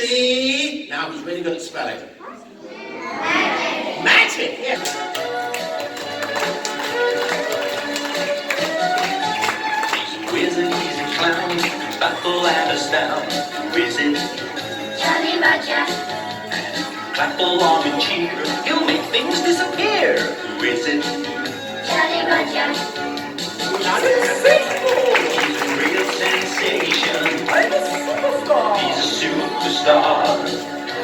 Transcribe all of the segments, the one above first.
C. Now he's really good at spelling. Magic, yes. He's a wizard, he's a clown, battle and astound. Wizard, Jolly Roger. clap along and cheer, he'll make things disappear. Wizard, Jolly Roger. he's a real sensation. I'm a superstar. He's a superstar.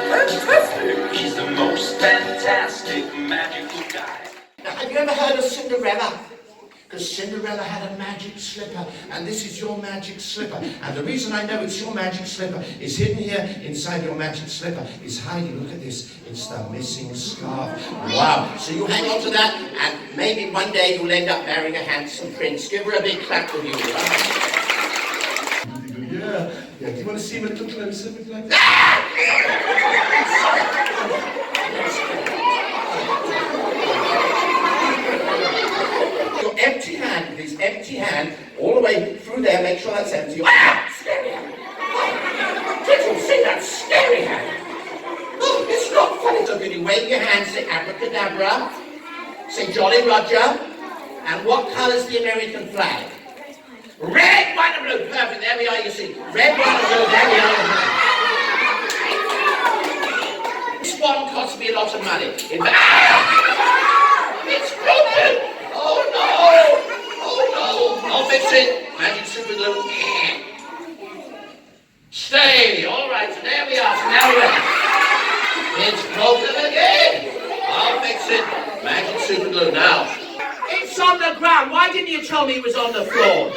Fantastic. He's the most fantastic magical guy. Now, have you ever heard of Cinderella? Because Cinderella had a magic slipper, and this is your magic slipper. And the reason I know it's your magic slipper is hidden here inside your magic slipper is hiding. Look at this. It's the missing scarf. Wow. So you hang on to that, and maybe one day you'll end up marrying a handsome prince. Give her a big clap for you. Yeah. Yeah. Do you want to see him a little closer? Like that? Your empty hand, please. Empty hand, all the way through there. Make sure that's empty. Ah! Scary hand. Did you see that scary hand? Oh, it's not funny. So can you wave your hand, say abracadabra, say Jolly Roger, and what colour's the American flag? Red, white, and blue. Perfect. There we are. You see, red, white, and blue. There we are. This one cost me a lot of money. It's broken. Oh no! Oh no! I'll fix it. Magic super glue. Stay. All right. So there we are. So now we are. It's broken again. I'll fix it. Magic super glue now. It's on the ground. Why didn't you tell me it was on the floor?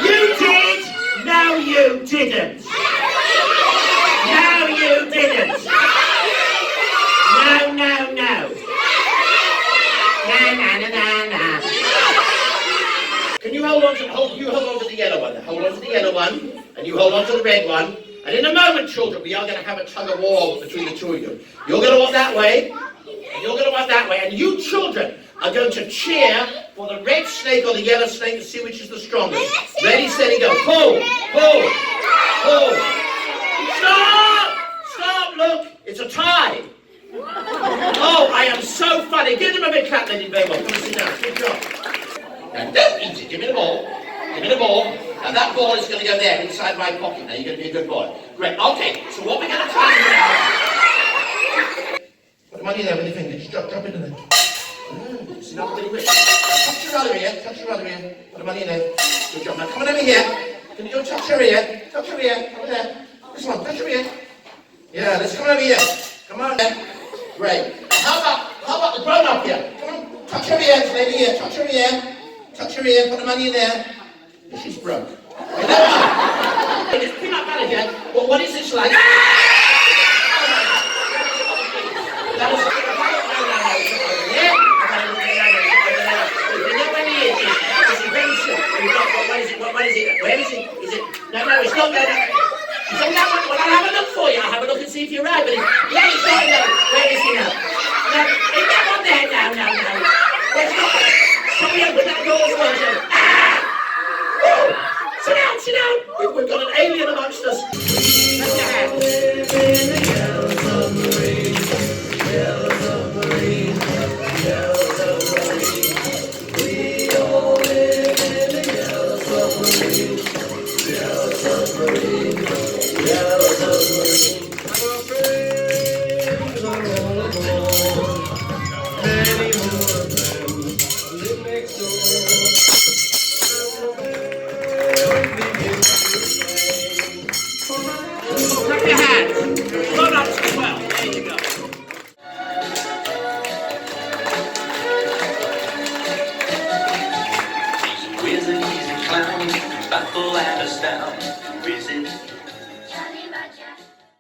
You did. No, you didn't. No, you didn't. No, no, no. Na na na na na. Can you hold on to the yellow one? Hold on to the yellow one, and you hold on to the red one. And in a moment, children, we are going to have a tug of war between the two of you. You're going to walk that way, and you're going to walk that way, and you children are going to cheer for the red snake or the yellow snake to see which is the strongest. Ready, steady, go. Pull, pull, pull. Stop! Stop! Look, it's a tie. Oh, I am so funny. Give them a big clap, lady. Very well. Come and sit down. Good job. Now, don't eat it. Give me the ball. Give me the ball. And that ball is going to go there inside my pocket. Now, you're going to be a good boy. Great. Okay, so what we're going to try now... Put the money there with your finger. Just drop it in there. See, not really rich. Touch your other ear. Touch your other ear. Put the money in there. Good job. Now, come on over here. Can you go touch your ear? Touch your ear. Come on there. This one. Touch your ear. Yeah, let's come over here. Come on there. Great. How about the grown up here? Come on, touch her ear, lady here. Touch her ear. Touch her ear. Put the money in there. She's broke. You know what? It's peanut butter here. Well, what is this like? That was. What is it? Where is it? Is it? No, it's not there. It's on that one. Well, I'll have a look for you. I'll have a look and see if you're right. But yeah, it's not there. Where is he now? No, is that one there? No. Where's it? Somebody open that door as well, Joe. Ah! Woo! Sit down. We've got an alien amongst us. That's your hand. Yellow submarine. We all live in a yellow submarine. Yellow submarine. Yellow submarine. I'm afraid I'm all alone. Many more.